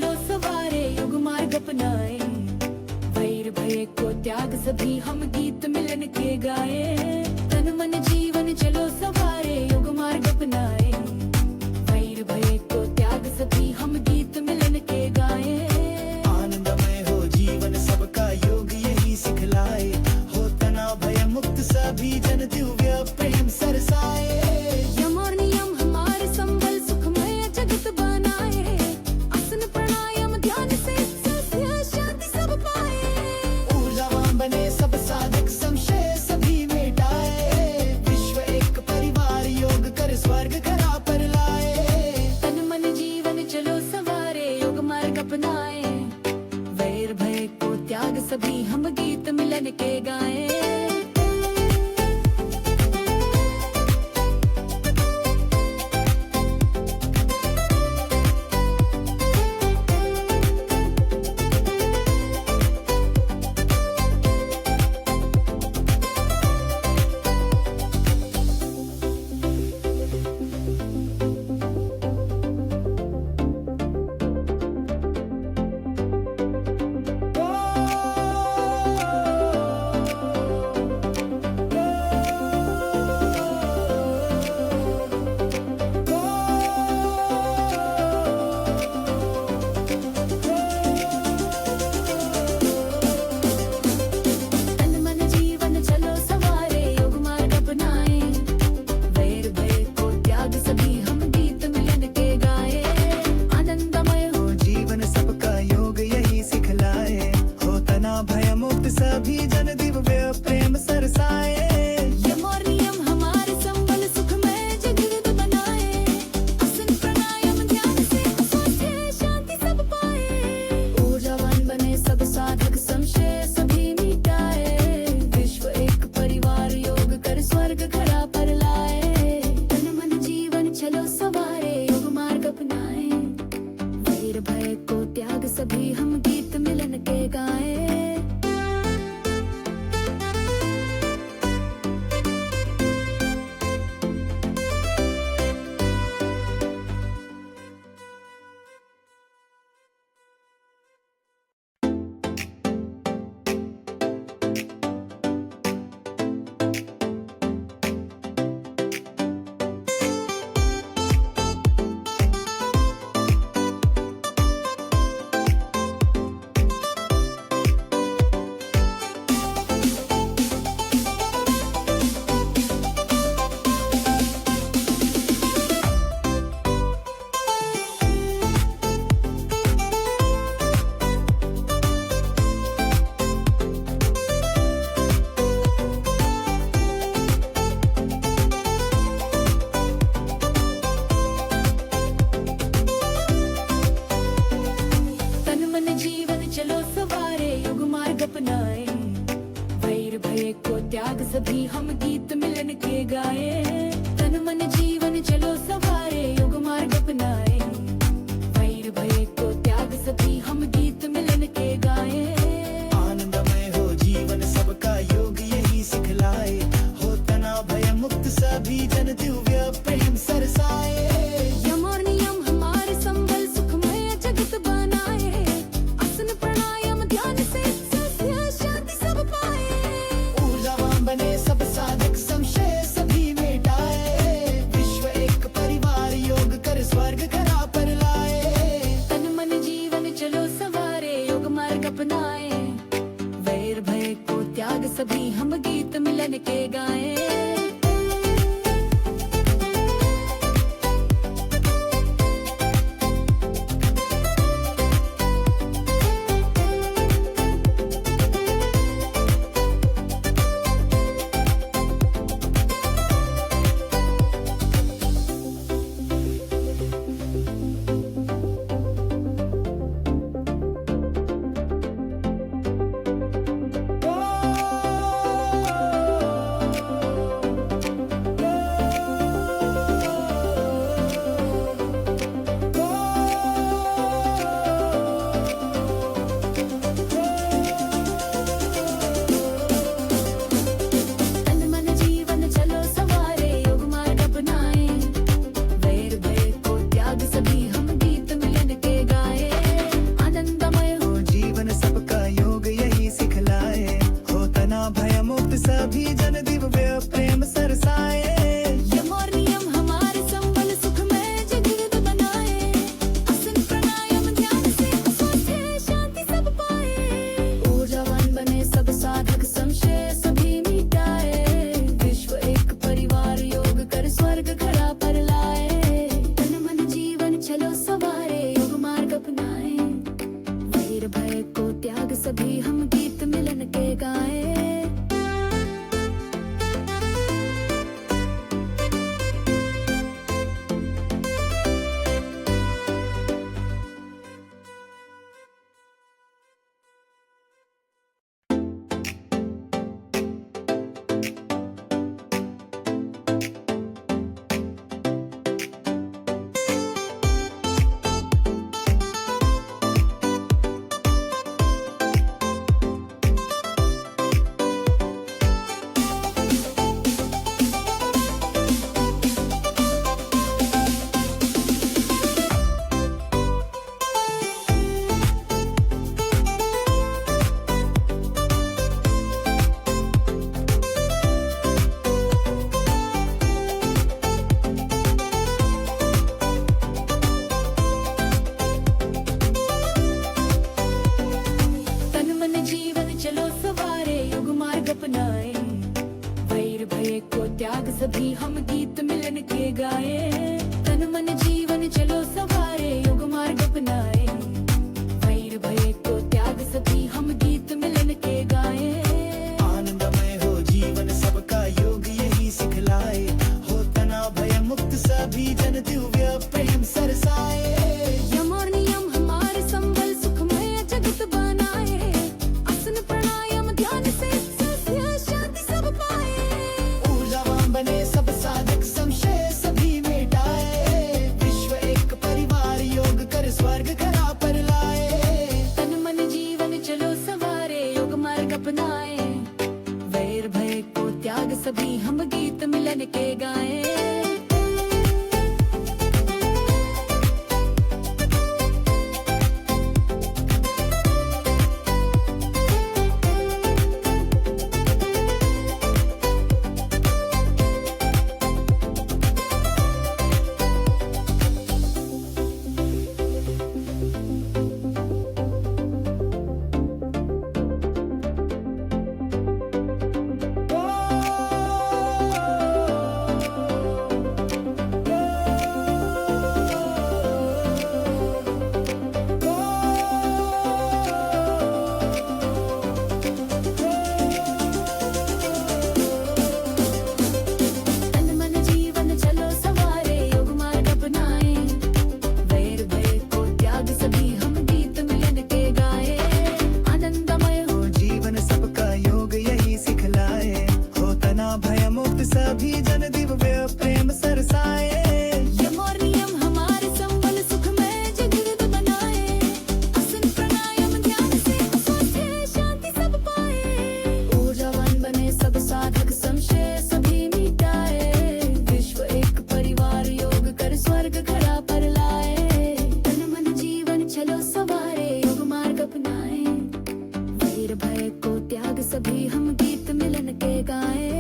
चलो सवारे युग मार्ग अपनाए, वैर भय को त्याग सभी हम गीत मिलन के गाए। तन मन जीवन चलो सवारे युग मार्ग अपनाए, वैर भय को त्याग सभी हम गीत मिलन के गाए। आनंदमय हो जीवन सबका योग यही सिखलाए, हो तनाव भय मुक्त सभी जन दिव्य प्रेम सरसाए। यम और नियम हमारे संबल सुखमय जगत बनाए, आसन प्राणायाम ध्यान से सत्य शांति सब पाए। ऊर्जावान बने सब साधक संशय सभी मिटाए, विश्व एक परिवार योग कर स्वर्ग घरा पर लाए। तन मन जीवन चलो सवारे योग मार्ग अपनाए, वैर भय को त्याग सभी हम गीत मिलन के गाए। सभी जन दिव्य प्रेम सरसाए। यम और नियम हमारे संबल सुखमय जगत बनाए, आसन प्राणायाम ध्यान से स्वास्थ्य शांति सब पाए। ऊर्जावान बने सब साधक संशय सभी मिटाए, विश्व एक परिवार योग कर स्वर्ग घरा पर लाए। तन मन जीवन चलो सवारे योग मार्ग अपनाए, वैर भय को त्याग सभी हम गीत मिलन के गाए। अपनाए, वैर भय को त्याग सभी हम गीत मिलन के गाए। तन मन जीवन चलो सवारे योग मार्ग अपनाए, वैर भय को त्याग सभी हम गीत मिलन के गाए। आनंदमय हो जीवन सबका योग यही सिखलाए, हो तनाव भय मुक्त सभी जन दिव्य प्रेम सरसाए। यम और नियम हमारे संबल सुखमय जगत बनाए, आसन प्राणायाम ध्यान से सत्य शांति सब पाए। ऊर्जावान बने सब साधक संशय सभी मिटाए, विश्व एक परिवार योग कर स्वर्ग घरा पर लाए। तन मन जीवन चलो सवारे योग मार्ग अपनाए, वैर भय को त्याग सभी हम गीत मिलन के गाए। हम गीत मिलन के गाए तन मन जीवन चलो सवारे योग मार्ग अपनाए वैर भय को त्याग सभी हम गीत मिलन के गाए आनंदमय हो जीवन सबका योग यही सिखलाए हो तनाव भय मुक्त सभी जन दिव्य प्रेम सरसाए यम और नियम हमारे संबल सुखमय जगत बनाए आसन प्राणायाम ध्यान से सत्य शांति सब पाए ऊर्जावान बने सब साधक संशय सभी मिटाए विश्व एक परिवार योग कर स्वर्ग घरा पर लाए तन मन जीवन चलो सवारे योग मार्ग अपनाए वैर भय को त्याग सभी हम गीत मिलन के गाए तन मन जीवन चलो सवारे योग मार्ग अपनाए वैर भय को त्याग सभी हम गीत मिलन के गाए आनंदमय हो हो जीवन सबका योग यही सिखलाए हो तनाव भय मुक्त सभी जन दिव्य प्रेम सरसाए यम और नियम हमारे संबल सुखमय जगत बनाए आसन प्राणायाम ध्यान से स्वास्थ्य शांति सब पाए ऊर्जावान बने सब साधक संशय सभी मिटाए विश्व एक परिवार योग कर स्वर्ग घरा पर लाए तन मन जीवन चलो सवारे योग मार्ग अपनाए वैर भय को त्याग सभी हम गीत मिलन के गाए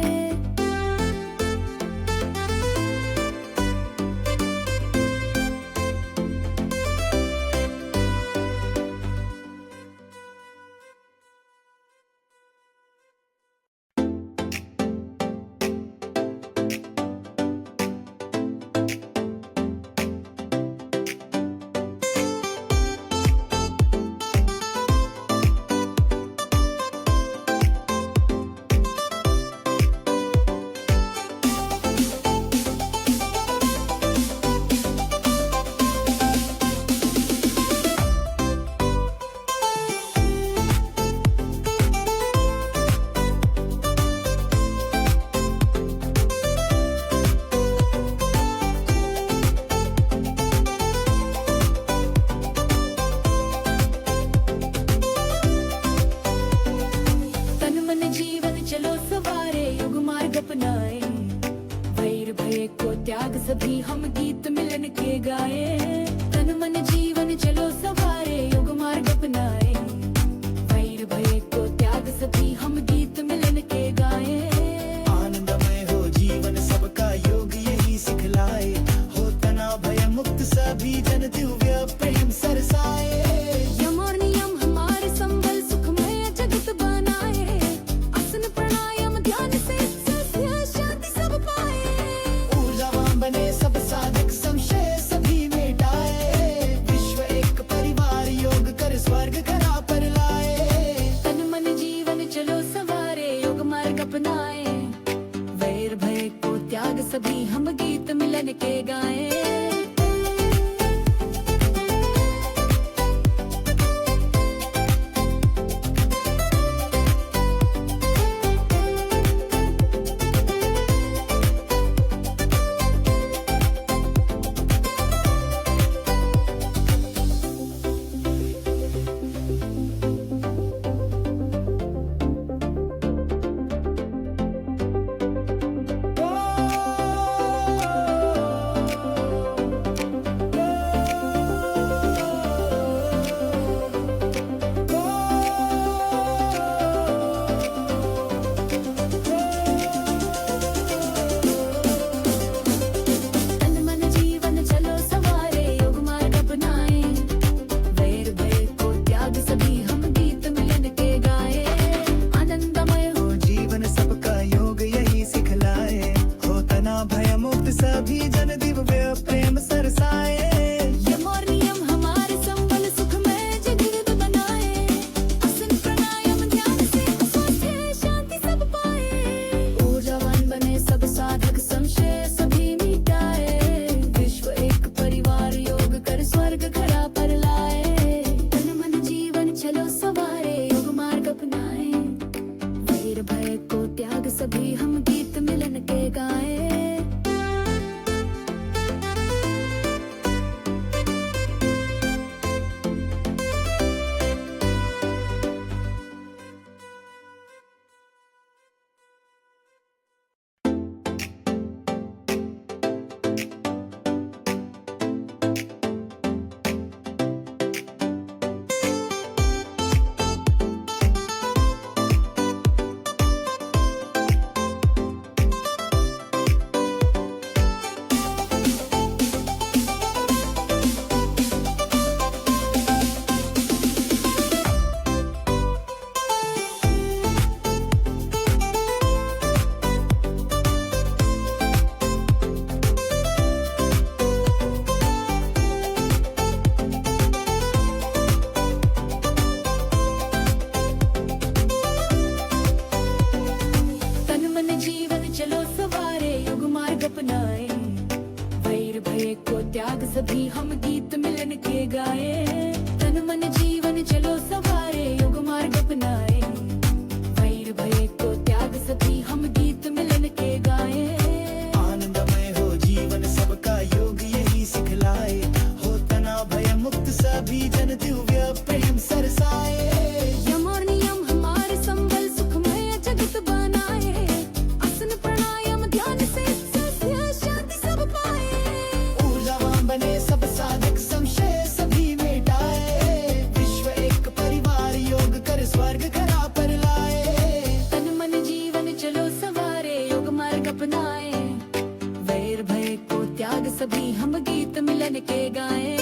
तन मन जीवन चलो सवारे योग मार्ग अपनाए वैर भय को त्याग सभी हम गीत मिलन के गाए तन मन जीवन चलो सवारे योग मार्ग अपनाए वैर भय को त्याग सभी हम गीत मिलन के गाए आनंदमय हो जीवन सबका योग यही सिखलाए हो तनाव भय मुक्त सभी जन दिव्य प्रेम सरसाए यम और नियम हमारे संबल सुखमय जगत बनाए आसन प्राणायाम ध्यान से सत्य शांति सब पाए ऊर्जावान बने सब साधक दिव्य प्रेम सरसाए। यम और नियम हमारे संबल सुखमय जगत बनाए। आसन प्राणायाम ध्यान से स्वास्थ्य शांति सब पाए। ऊर्जावान बने सब साधक संशय सभी मिटाए। विश्व एक परिवार योग कर स्वर्ग घरा पर लाए। तन मन जीवन चलो सवारे योग मार्ग अपनाए। वैर भय को त्याग सभी हम गीत मिलन के गाएं।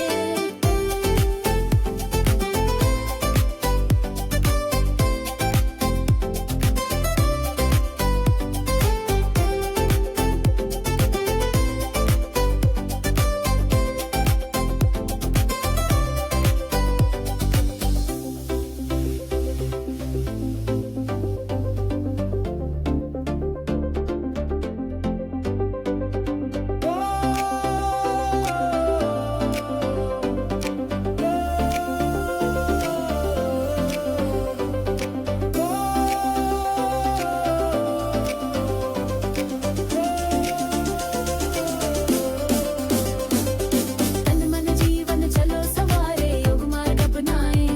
तन मन जीवन चलो सवारे योग मार्ग अपनाए।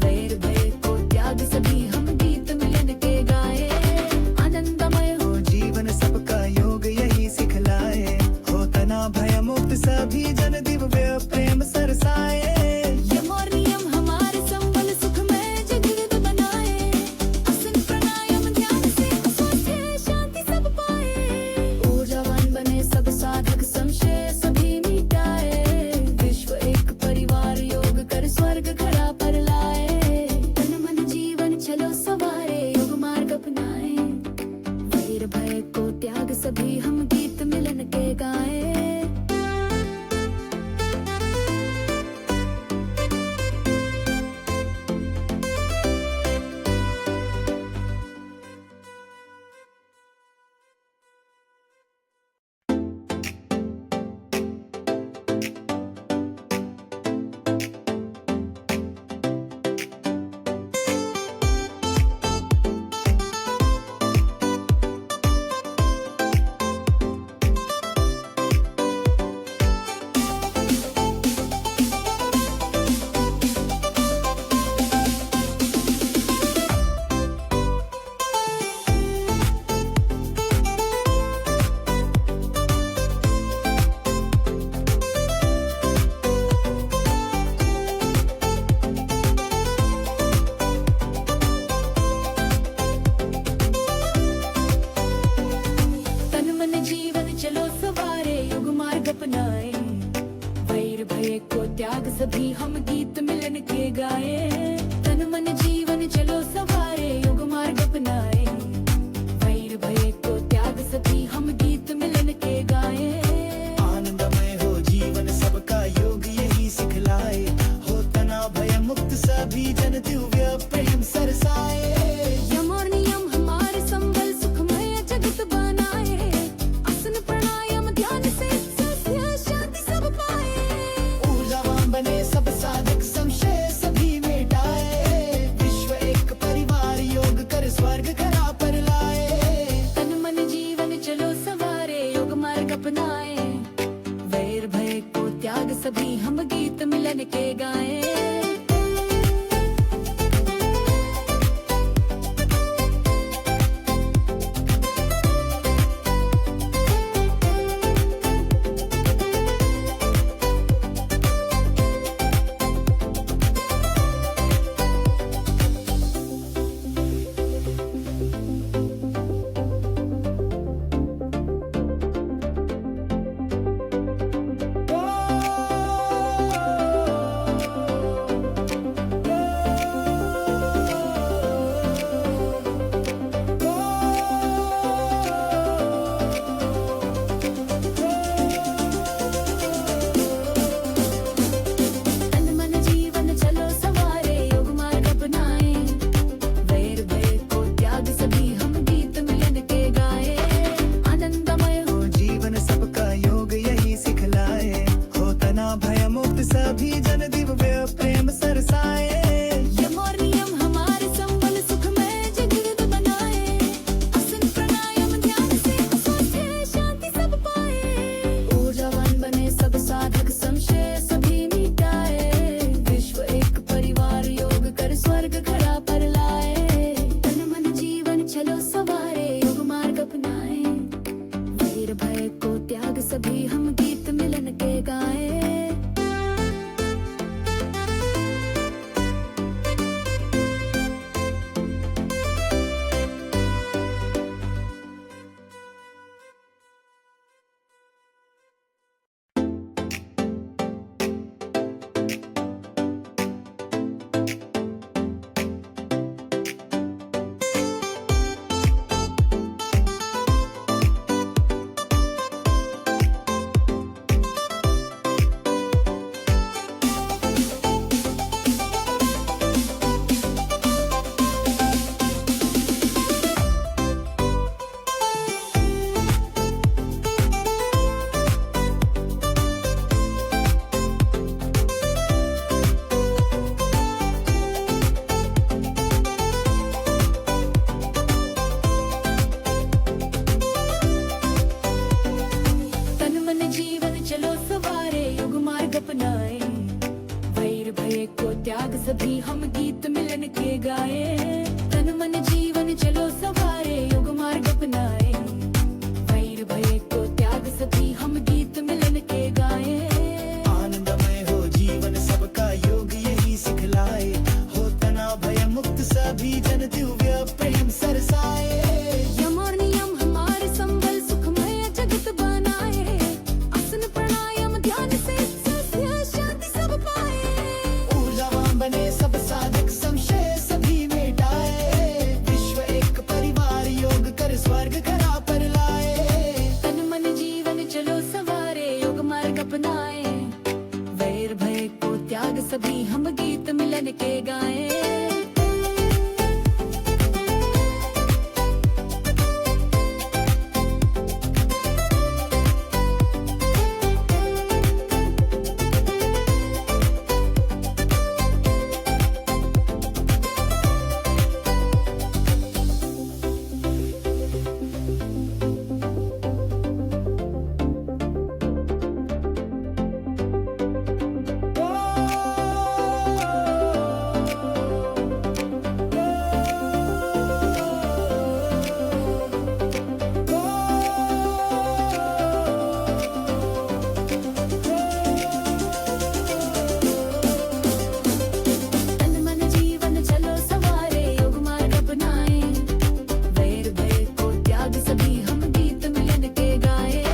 वैर भय को त्याग सभी हम गीत मिलन के गाए। आनंदमय हो जीवन सबका योग यही सिखलाए। हो तना भय मुक्त सभी जन दिव्य प्रेम सरसाए। यम और नियम हमारे संबल सुखमय जगत बनाए। आसन प्राणायाम ध्यान से स्वास्थ्य शांति सब पाए। ऊर्जावान बने सब साधक संशय सभी मिटाए। विश्व एक परिवार योग कर स्वर्ग घरा पर लाए। तन मन जीवन चलो सवारे योग मार्ग अपनाए। वैर भय को त्याग सभी हम गीत मिलन के गाए। तन मन जीवन चलो सवारे योग मार्ग अपनाए। वैर भय को त्याग सभी हम गीत मिलन के गाए। तन मन जीवन चलो सवारे योग मार्ग अपनाए। वैर भय को त्याग सभी हम गीत मिलन के गाए। आनंदमय हो जीवन सबका योग यही सिखलाए। हो तना भय मुक्त सभी जन दिव्य प्रेम सरसाए। यम और नियम हमारे संबल सुखमय जगत बनाए। आसन प्राणायाम ध्यान से स्वास्थ्य शांति सब पाए। ऊर्जावान बने सब साधक संशय सभी मिटाए। विश्व एक परिवार योग कर स्वर्ग घरा पर लाए। तन मन जीवन चलो सवारे योग मार्ग अपनाए। वैर भय को त्याग सभी हम गीत मिलन के गाएं। त्याग सभी हम गीत मिलन के गाए। तन मन जीवन चलो सवारे योग मार्ग अपनाए, वैर भय को त्याग सभी हम गीत मिलन के गाए। आनंदमय हो जीवन सबका योग यही सिखलाए, हो तनाव भय मुक्त सभी जन दिव्य प्रेम सरसाए। यम और नियम हमारे संबल सुखमय जगत बनाए, आसन प्राणायाम ध्यान से सत्य शांति सब पाए। ऊर्जावान बने सब साधक संशय सभी मिटाए, विश्व एक परिवार योग कर स्वर्ग घरा पर लाए। तन मन जीवन चलो सवारे योग मार्ग अपनाए, वैर भय को त्याग सभी हम गीत मिलन के गाए। तन मन जीवन चलो सवारे योग मार्ग अपनाए, वैर भय को त्याग सभी हम गीत मिलन के गाए।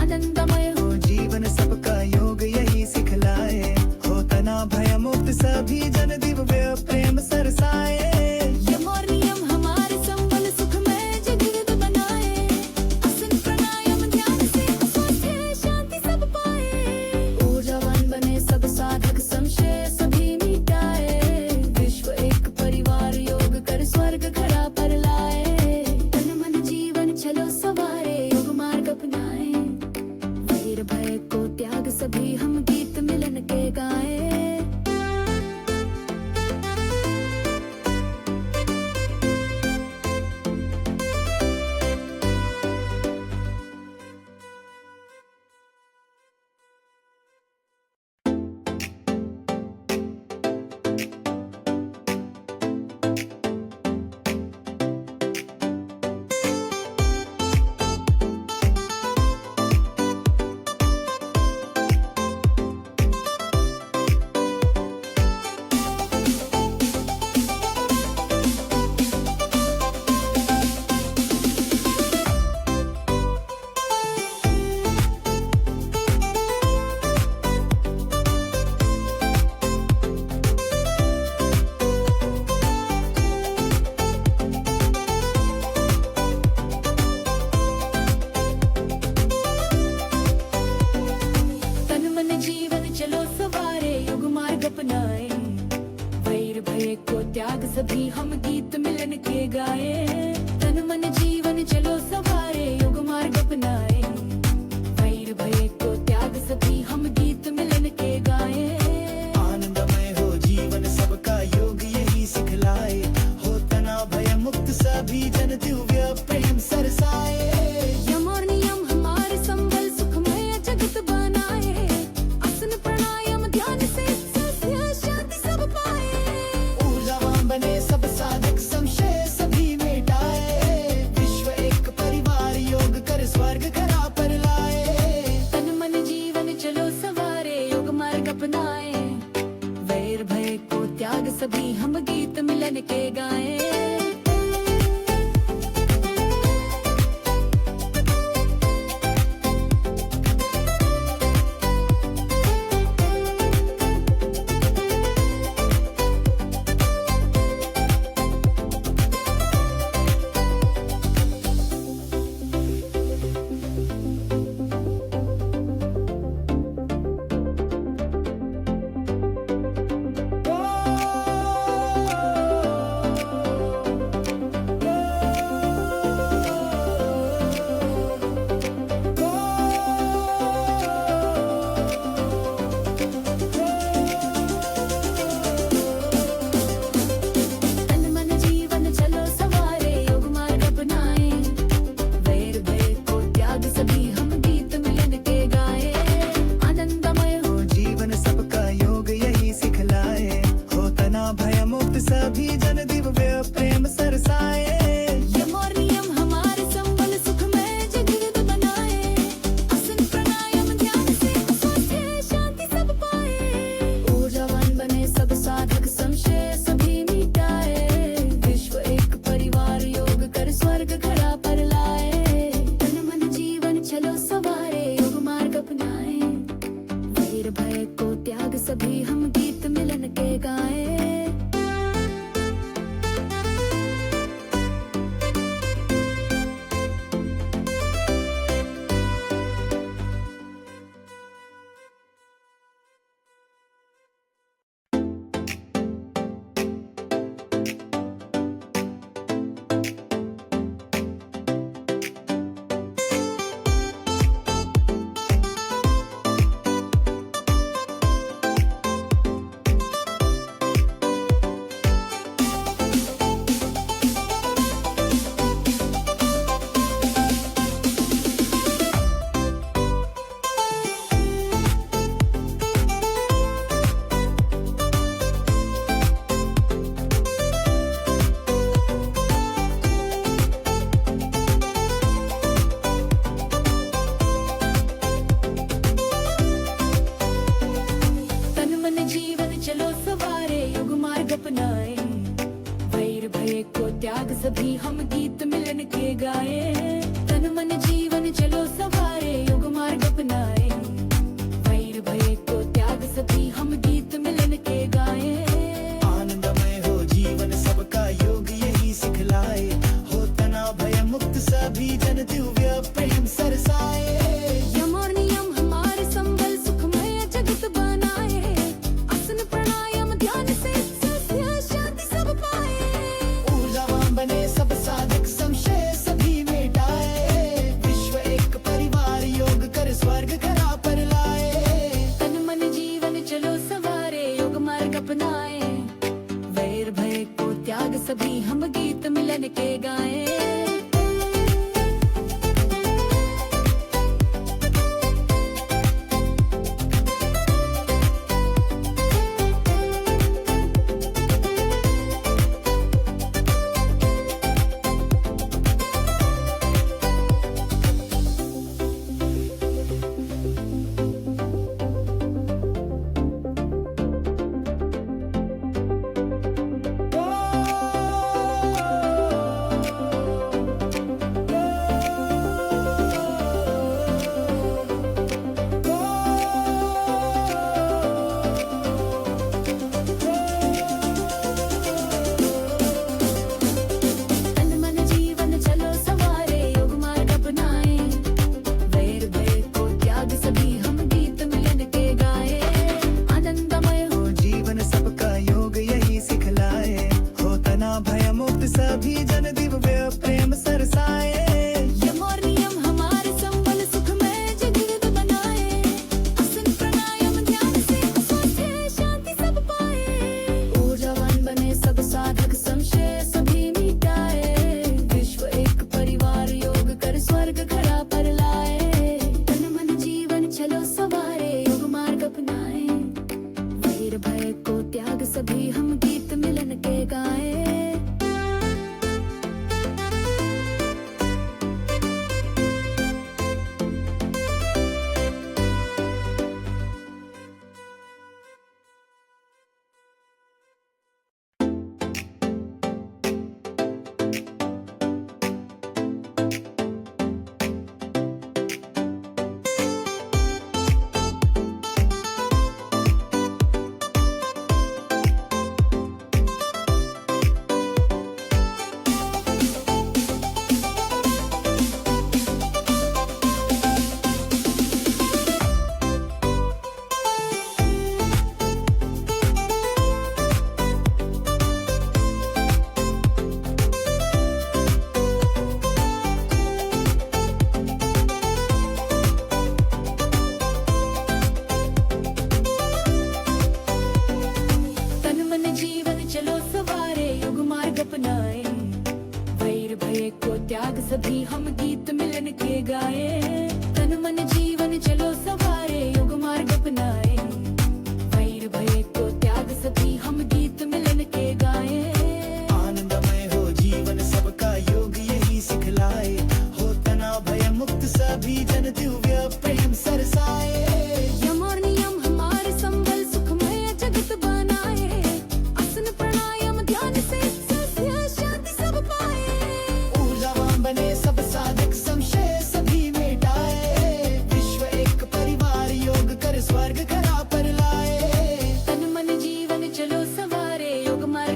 आनंदमय हो जीवन सबका योग यही सिखलाए, हो तनाव भय मुक्त सभी जन दिव्य प्रेम सरसाए। यम और नियम हमारे संबल सुखमय जगत बनाए, आसन प्राणायाम ध्यान से स्वास्थ्य शांति सब पाए। ऊर्जावान बने सब साधक संशय सभी मिटाए, विश्व एक परिवार योग कर स्वर्ग घरा पर लाए। तन मन जीवन चलो सवारे योग मार्ग अपनाए, वैर भय को त्याग सभी हम गीत मिलन के गाए। तन मन जीवन चलो सवारे योग मार्ग अपनाए, वैर भय को त्याग सभी हम गीत मिलन के गाए। तन मन जीवन चलो सवारे योग मार्ग अपनाए, वैर भय को त्याग सभी हम गीत मिलन के गाए। आनंदमय हो जीवन सबका योग यही सिखलाए, हो तनाव भय मुक्त सभी जन दिव्य प्रेम सरसाए। यम और नियम हमारे संबल सुखमय जगत बनाए, आसन प्राणायाम ध्यान से सत्य शांति सब पाए। ऊर्जावान बने सब साधक संशय सभी मिटाए, विश्व एक परिवार योग कर स्वर्ग घरा पर लाए। तन मन जीवन चलो सवारे योग मार्ग अपनाए, वैर भय को त्याग सभी हम गीत मिलन के गाए। सभी जन दिव्य प्रेम सरसाए। यम और नियम हमारे संबल सुख में जगत बनाए। आसन प्राणायाम ध्यान से स्वास्थ्य शांति सब पाए। ऊर्जावान बने सब साधक संशय सभी मिटाए। विश्व एक परिवार योग कर स्वर्ग खड़ा पर लाए। तन मन जीवन चलो सवारे योग मार्ग अपनाए। वैर भय को त्याग सभी हम गीत मिलन के गाए। अपनाए। वैर भय को त्याग सभी हम गीत मिलन के गाए। तन मन जीवन चलो सवारे योग मार्ग अपनाए। वैर भय को त्याग सभी हम गीत मिलन के गाए। आनंदमय हो जीवन सबका योग यही सिखलाए। हो तना भय मुक्त सभी जन दिव्य प्रेम सरसाए। यम और नियम हमारे संबल सुखमय जगत बनाए। आसन प्राणायाम ध्यान से स्वास्थ्य शांति सब पाए। ऊर्जावान बने सब साधक संशय सभी मिटाए। विश्व एक परिवार योग कर स्वर्ग खड़ा पर लाए। तन मन जीवन चलो सवारे योग मार्ग अपनाए। वैर भय को त्याग सभी हम गीत मिलन के गाए। सभी जन दिव्य प्रेम सरसाए। यम और नियम हमारे संबल सुख में जगत बनाए। आसन प्राणायाम ध्यान से स्वास्थ्य शांति सब पाए। ऊर्जावान बने सब साधक संशय सभी मिटाए। विश्व एक परिवार योग कर स्वर्ग खड़ा पर लाए। तन मन जीवन चलो सवारे योग मार्ग अपनाए। वैर भय को त्याग सभी हम गीत मिलन के गाए। अपनाए। वैर भय को त्याग सभी हम गीत मिलन के गाए। तन मन जीवन चलो सवारे योग मार्ग अपनाए। वैर भय को त्याग सभी हम गीत मिलन के गाए।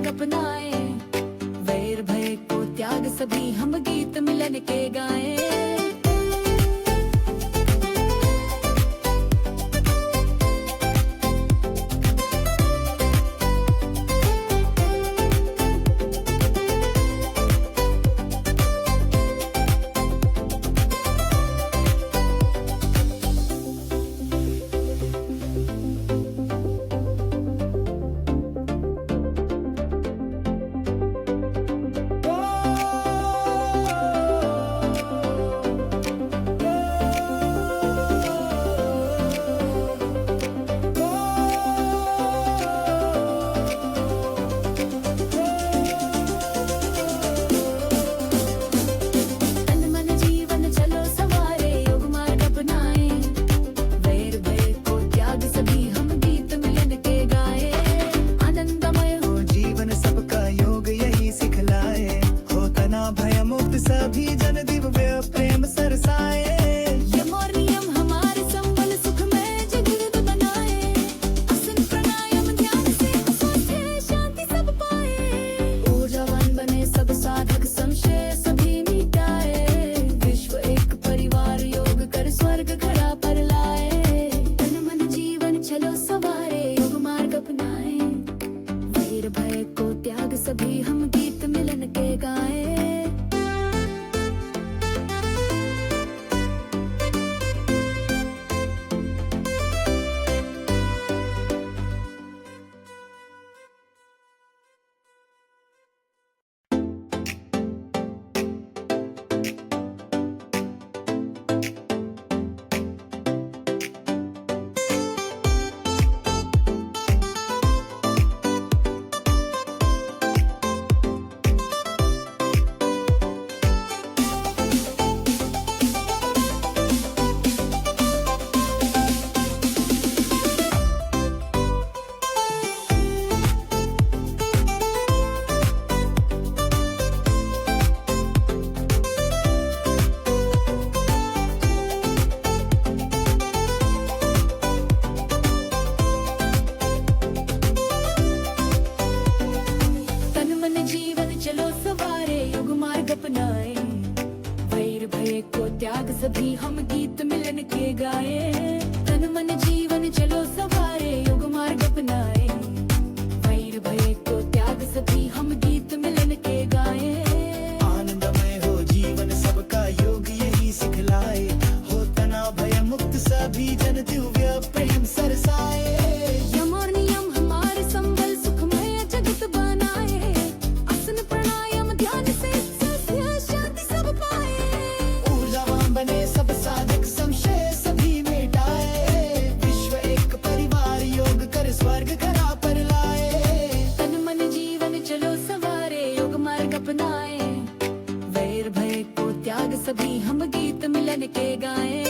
अपनाए, वैर भय को त्याग सभी हम गीत मिलन के गाए। सभी जन दिव्य प्रेम सरसाए। यम और नियम हमारे संबल सुख में जगत बनाए, आसन प्राणायाम ध्यान से स्वास्थ्य शांति सब पाए। ऊर्जावान बने सब साधक संशय सभी मिटाए, विश्व एक परिवार योग कर स्वर्ग घड़ा पर लाए। तन मन जीवन चलो सवारे योग मार्ग अपनाए, वैर भय को त्याग सभी हम गीत मिलन के गाए। अपनाए, वैर भय को त्याग सभी हम गीत मिलन के गाए। तन मन जीवन चलो सवारे योग मार्ग अपनाए, वैर भय को त्याग सभी हम गीत मिलन के गाए। आनंदमय हो जीवन सबका योग यही सिखलाए, हो तनाव भय मुक्त सभी जन दिव्य प्रेम सरसाए। यम और नियम हमारे संबल सुखमय जगत बनाए, आसन प्राणायाम ध्यान से शांति सब पाए। ऊर्जावान बने सब साधक संशय सभी मिटाए, विश्व एक परिवार योग कर स्वर्ग घड़ा पर लाए। तन मन जीवन चलो सवारे योग मार्ग अपनाए, वैर भय को त्याग सभी हम गीत मिलन के गाए।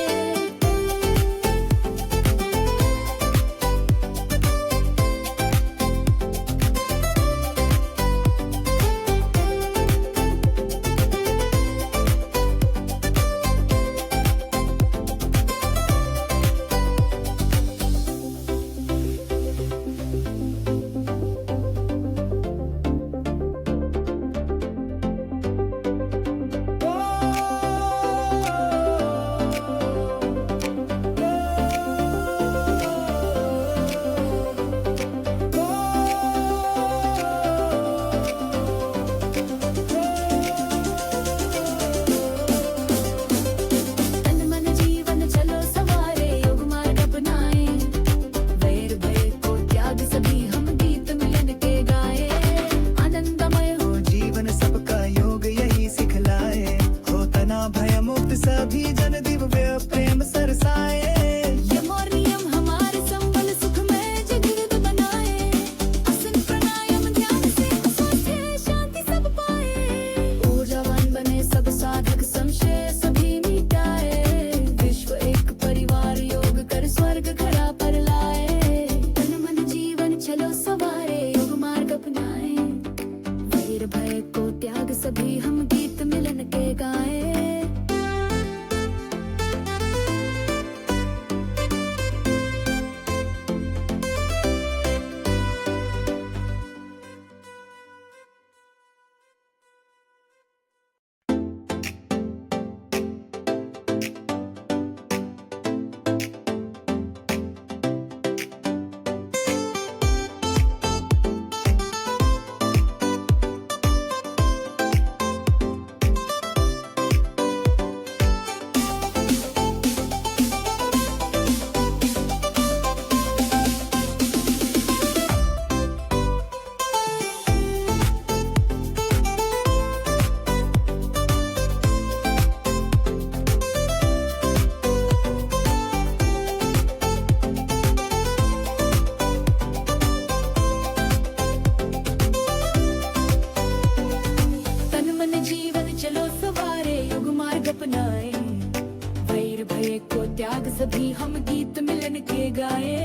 के गाए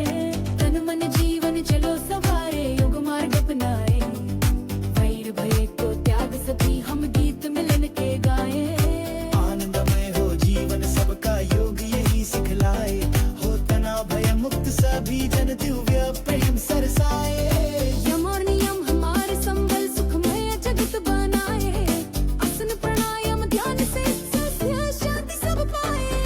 तन मन जीवन चलो सवारे योग मार्ग अपनाए वैर भय को त्याग सभी हम गीत मिलन के गाए आनंदमय हो जीवन सबका योग यही सिखलाए हो तनाव भय मुक्त सभी जन दिव्य प्रेम सरसाए यम और नियम हमारे संबल सुखमय जगत बनाए आसन प्राणायाम ध्यान से स्वास्थ्य शांति सब पाए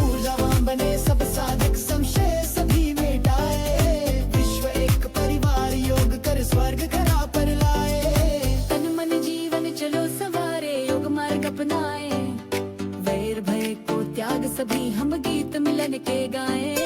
ऊर्जावान बने सब साधक संशय सभी मिटाए विश्व एक परिवार योग कर स्वर्ग घरा पर लाए तन मन जीवन चलो सवारे योग मार्ग अपनाए वैर भय को त्याग सभी हम गीत मिलन के गाए